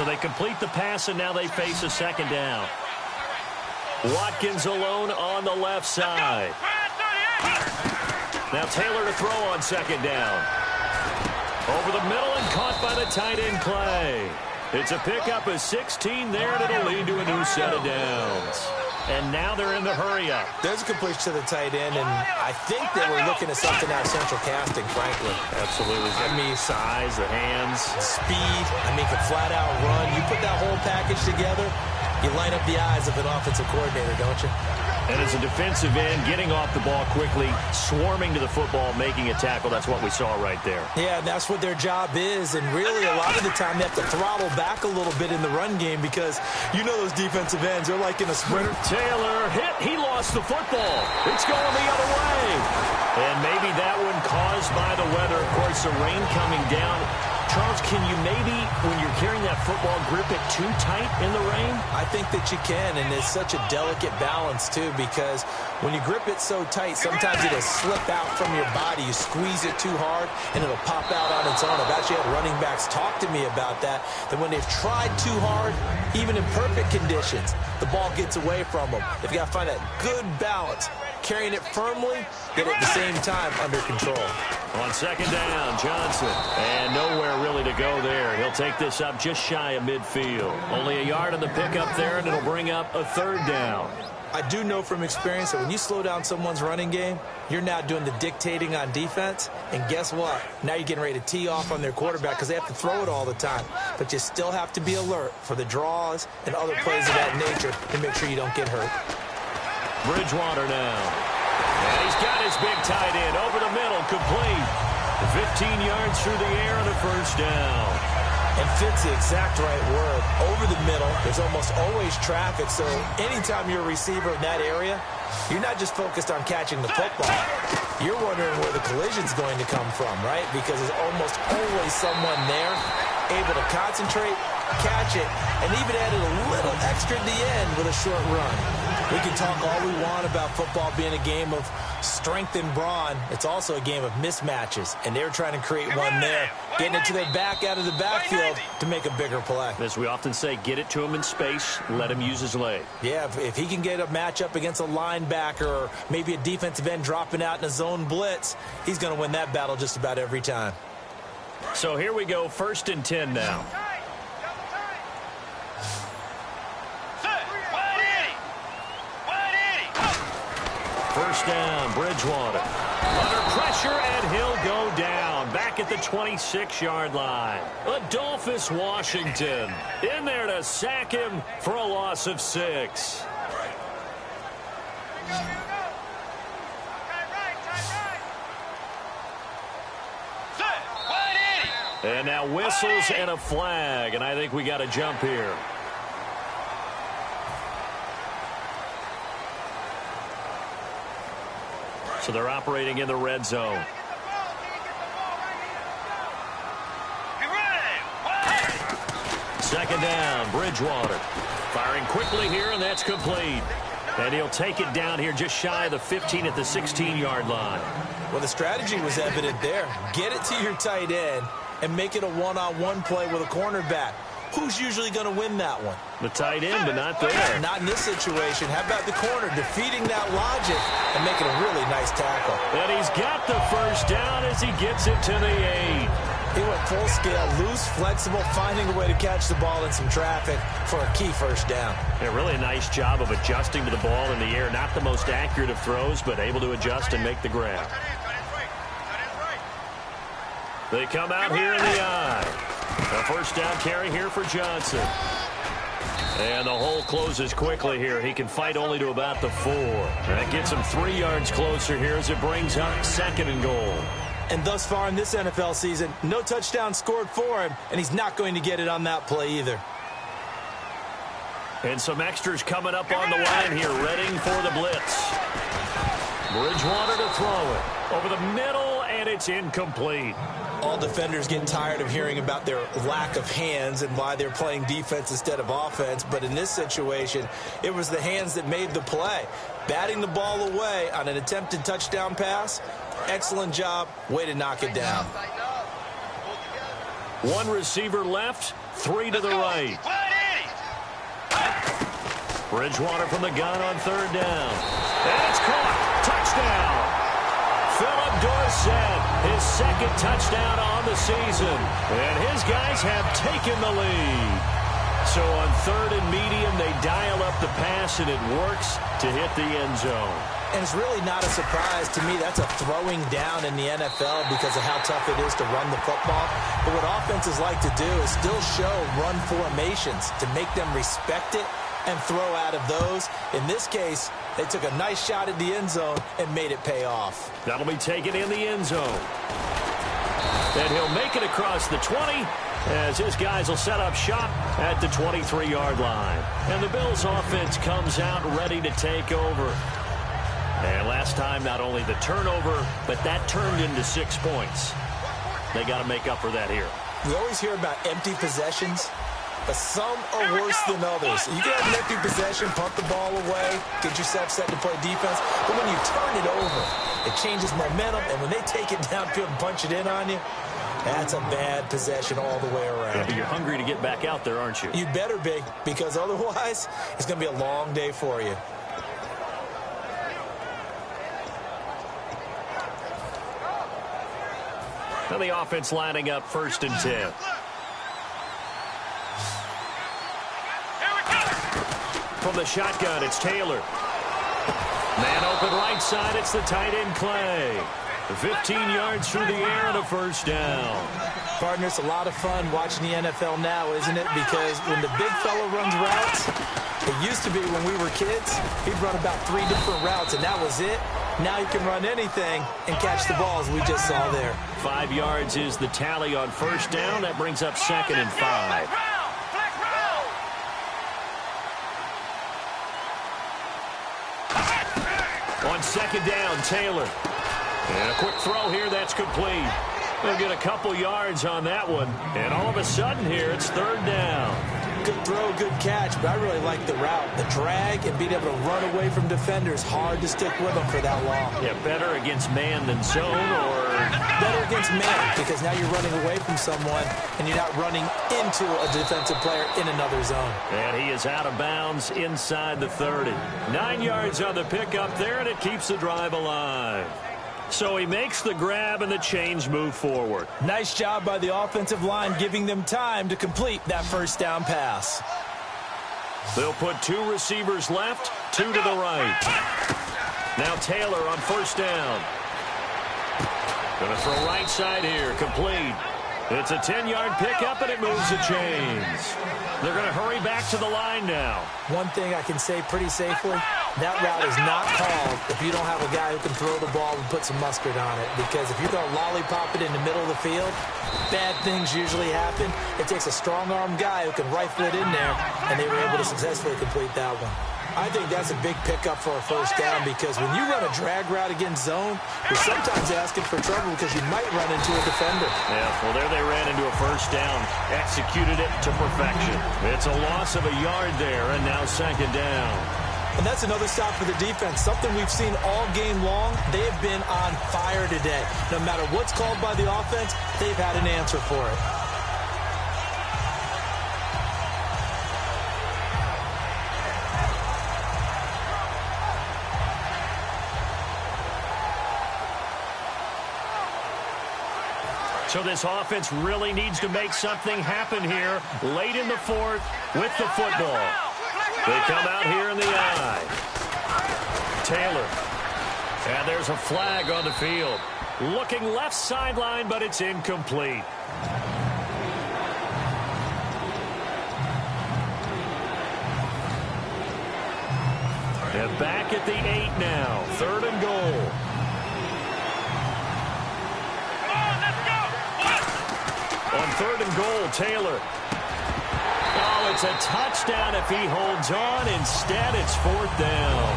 So they complete the pass, and now they face a second down. Watkins alone on the left side. Now Taylor to throw on second down. Over the middle and caught by the tight end Clay. It's a pickup of 16 there, and it'll lead to a new set of downs. And now they're in the hurry-up. There's a completion to the tight end, and I think they were looking at something out of central casting, frankly. Absolutely. I mean, size, the hands. Speed. I mean, can flat-out run. You put that whole package together, you light up the eyes of an offensive coordinator, don't you? And as a defensive end, getting off the ball quickly, swarming to the football, making a tackle, that's what we saw right there. Yeah, that's what their job is. And really, a lot of the time, they have to throttle back a little bit in the run game because you know those defensive ends, they're like in a sprinter. Taylor hit. He lost the football. It's going the other way. And maybe that one caused by the weather. Of course, the rain coming down. Charles, can you maybe, when you're carrying that football, grip it too tight in the rain? I think that you can, and it's such a delicate balance, too, because when you grip it so tight, sometimes it'll slip out from your body. You squeeze it too hard, and it'll pop out on its own. I've actually had running backs talk to me about that when they've tried too hard, even in perfect conditions, the ball gets away from them. They've got to find that good balance, carrying it firmly, yet at the same time under control. On second down, Johnson. And nowhere really to go there. He'll take this up just shy of midfield. Only a yard on the pickup there, and it'll bring up a third down. I do know from experience that when you slow down someone's running game, you're now doing the dictating on defense. And guess what? Now you're getting ready to tee off on their quarterback because they have to throw it all the time. But you still have to be alert for the draws and other plays of that nature to make sure you don't get hurt. Bridgewater now. And he's got his big tight end over the middle, complete. 15 yards through the air and a first down. And fits the exact right word. Over the middle, there's almost always traffic, so anytime you're a receiver in that area, you're not just focused on catching the football. You're wondering where the collision's going to come from, right? Because there's almost always someone there able to concentrate, catch it, and even added a little extra at the end with a short run. We can talk all we want about football being a game of strength and brawn. It's also a game of mismatches, and they're trying to create one there, getting it to their back out of the backfield to make a bigger play. As we often say, get it to him in space, let him use his leg. Yeah, if he can get a matchup against a linebacker or maybe a defensive end dropping out in a zone blitz, he's going to win that battle just about every time. So here we go, 1st and 10 now. First down, Bridgewater. Under pressure, and he'll go down. Back at the 26-yard line. Adolphus Washington in there to sack him for a loss of 6. And now whistles and a flag, and I think we got a jump here. So they're operating in the red zone. Second down, Bridgewater. Firing quickly here, and that's complete. And he'll take it down here just shy of the 15 at the 16-yard line. Well, the strategy was evident there. Get it to your tight end and make it a one-on-one play with a cornerback. Who's usually going to win that one? The tight end, but not there. Not in this situation. How about the corner defeating that logic and making a really nice tackle? And he's got the first down as he gets it to the 8. He went full scale, loose, flexible, finding a way to catch the ball in some traffic for a key first down. Yeah, really a nice job of adjusting to the ball in the air. Not the most accurate of throws, but able to adjust and make the grab. They come out here in the eye. A first down carry here for Johnson. And the hole closes quickly here. He can fight only to about the 4. That gets him 3 yards closer here as it brings up 2nd and goal. And thus far in this NFL season, no touchdown scored for him, and he's not going to get it on that play either. And some extras coming up on the line here, readying for the blitz. Bridgewater to throw it. Over the middle, and it's incomplete. All defenders get tired of hearing about their lack of hands and why they're playing defense instead of offense. But in this situation, it was the hands that made the play. Batting the ball away on an attempted touchdown pass. Excellent job. Way to knock it down. One receiver left, 3 to the right. Bridgewater from the gun on 3rd down. And it's caught. Touchdown. Philip Dorsett, his 2nd touchdown on the season. And his guys have taken the lead. So on 3rd and medium, they dial up the pass, and it works to hit the end zone. And it's really not a surprise to me. That's a throwing down in the NFL because of how tough it is to run the football. But what offenses like to do is still show run formations to make them respect it and throw out of those. In this case, they took a nice shot at the end zone and made it pay off. That'll be taken in the end zone. And he'll make it across the 20 as his guys will set up shop at the 23-yard line. And the Bills' offense comes out ready to take over. And last time, not only the turnover, but that turned into 6 points. They got to make up for that here. We always hear about empty possessions, but some are worse than others. You can have an empty possession, punt the ball away, get yourself set to play defense. But when you turn it over, it changes momentum. And when they take it downfield and punch it in on you, that's a bad possession all the way around. Yeah, but you're hungry to get back out there, aren't you? You better be, because otherwise, it's going to be a long day for you. Now the offense lining up 1st and 10. From the shotgun, it's Taylor. Man open right side, it's the tight end Clay. 15 yards through the air and a 1st down. Partner, it's a lot of fun watching the NFL now, isn't it? Because when the big fella runs routes, it used to be when we were kids, he'd run about 3 different routes, and that was it. Now he can run anything and catch the balls we just saw there. 5 yards is the tally on 1st down. That brings up 2nd and 5. On 2nd down, Taylor. And a quick throw here, that's complete. They'll get a couple yards on that one. And all of a sudden here, it's 3rd down. Good throw, good catch, but I really like the route. The drag and being able to run away from defenders, hard to stick with them for that long. Yeah, better against man than zone, or better against man, because now you're running away from someone and you're not running into a defensive player in another zone. And he is out of bounds inside the 30. 9 yards on the pickup there, and it keeps the drive alive. So he makes the grab and the chains move forward. Nice job by the offensive line, giving them time to complete that 1st down pass. They'll put 2 receivers left, 2 to the right. Now Taylor on 1st down. Going to throw right side here, complete. It's a 10-yard pickup, and it moves the chains. They're going to hurry back to the line now. One thing I can say pretty safely, that route is not called if you don't have a guy who can throw the ball and put some mustard on it. Because if you're going to lollipop it in the middle of the field, bad things usually happen. It takes a strong-armed guy who can rifle it in there, and they were able to successfully complete that one. I think that's a big pickup for a 1st down, because when you run a drag route against zone, you're sometimes asking for trouble because you might run into a defender. Yeah, well, there they ran into a 1st down, executed it to perfection. It's a loss of a yard there, and now 2nd down. And that's another stop for the defense, something we've seen all game long. They have been on fire today. No matter what's called by the offense, they've had an answer for it. So this offense really needs to make something happen here late in the 4th with the football. They come out here in the I. Taylor. And there's a flag on the field. Looking left sideline, but it's incomplete. And back at the 8 now. 3rd and goal. On 3rd and goal, Taylor. Oh, it's a touchdown if he holds on. Instead, it's 4th down.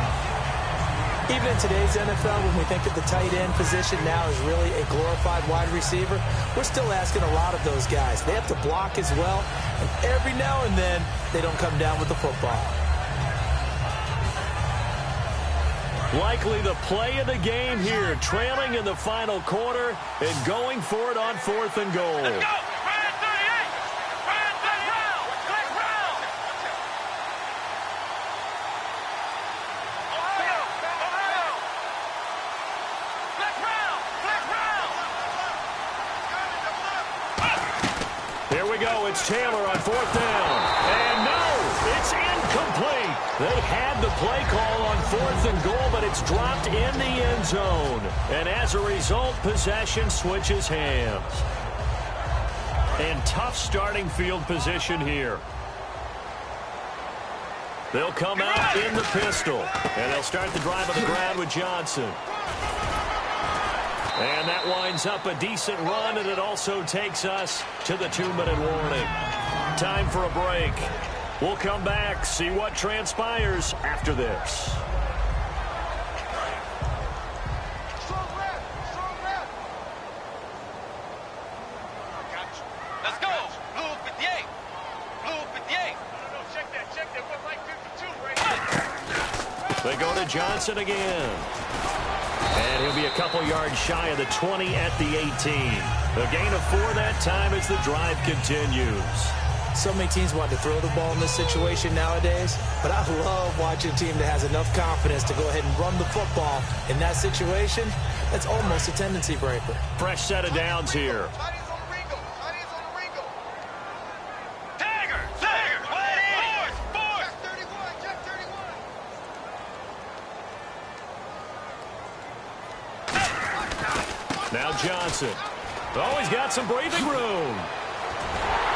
Even in today's NFL, when we think of the tight end position now as really a glorified wide receiver, we're still asking a lot of those guys. They have to block as well, and every now and then, they don't come down with the football. Likely the play of the game here, trailing in the final quarter and going for it on 4th and goal. go. It's Taylor on fourth down. And no, it's incomplete. They had the play call on fourth and goal, but it's dropped in the end zone. And as a result, possession switches hands. And tough starting field position here. They'll come out in the pistol. And they'll start the drive on the ground with Johnson. And that winds up a decent run, and it also takes us to the 2-minute warning. Time for a break. We'll come back, see what transpires after this. Let's go. Blue 58. Blue 58. Check that. We're like 52 right here. They go to Johnson again. And he'll be a couple yards shy of the 20 at the 18. A gain of 4 that time as the drive continues. So many teams want to throw the ball in this situation nowadays, but I love watching a team that has enough confidence to go ahead and run the football in that situation. That's almost a tendency breaker. Fresh set of downs here. Now Johnson. Oh, he's got some breathing room.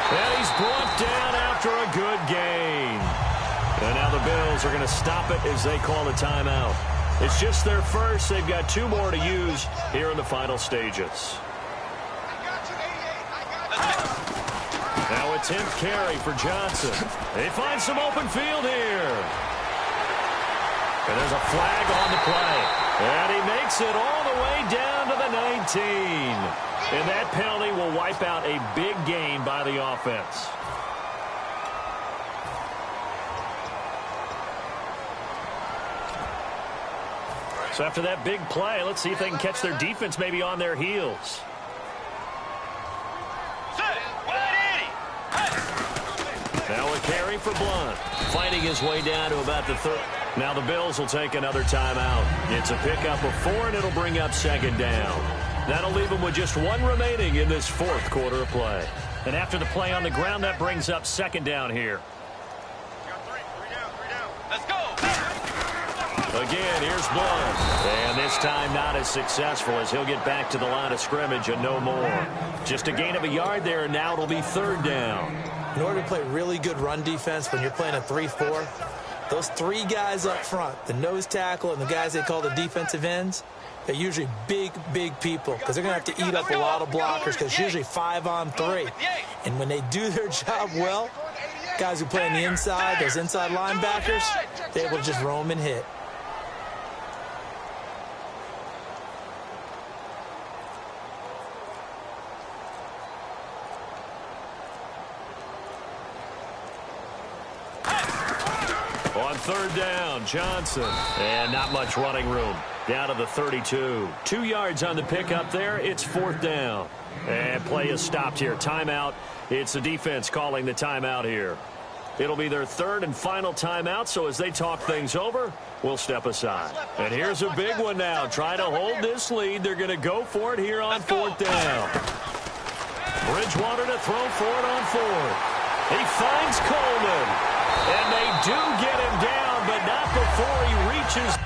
And he's brought down after a good gain. And now the Bills are going to stop it as they call a timeout. It's just their first. They've got 2 more to use here in the final stages. Now a 10th carry for Johnson. They find some open field here. And there's a flag on the play. And he makes it all the way down to the 19. And that penalty will wipe out a big gain by the offense. So after that big play, let's see if they can catch their defense maybe on their heels. Now a carry for Blunt. Fighting his way down to about the third. Now the Bills will take another timeout. It's a pickup of 4, and it'll bring up second down. That'll leave them with just 1 remaining in this 4th quarter of play. And after the play on the ground, that brings up second down here. Let's go. Again, here's Blunt. And this time not as successful as he'll get back to the line of scrimmage and no more. Just a gain of a yard there, and now it'll be third down. In order to play really good run defense when you're playing a 3-4, those 3 guys up front, the nose tackle and the guys they call the defensive ends, they're usually big people because they're going to have to eat up a lot of blockers because it's usually 5-on-3. And when they do their job well, guys who play on the inside, those inside linebackers, they're able to just roam and hit. On third down, Johnson. And not much running room. Down to the 32. 2 yards on the pickup there. It's 4th down. And play is stopped here. Timeout. It's the defense calling the timeout here. It'll be their 3rd and final timeout, so as they talk things over, we'll step aside. And here's a big one now. Trying to hold this lead. They're going to go for it here on 4th down. Bridgewater to throw for it on 4th. He finds Coleman. And they do get him down, but not before he reaches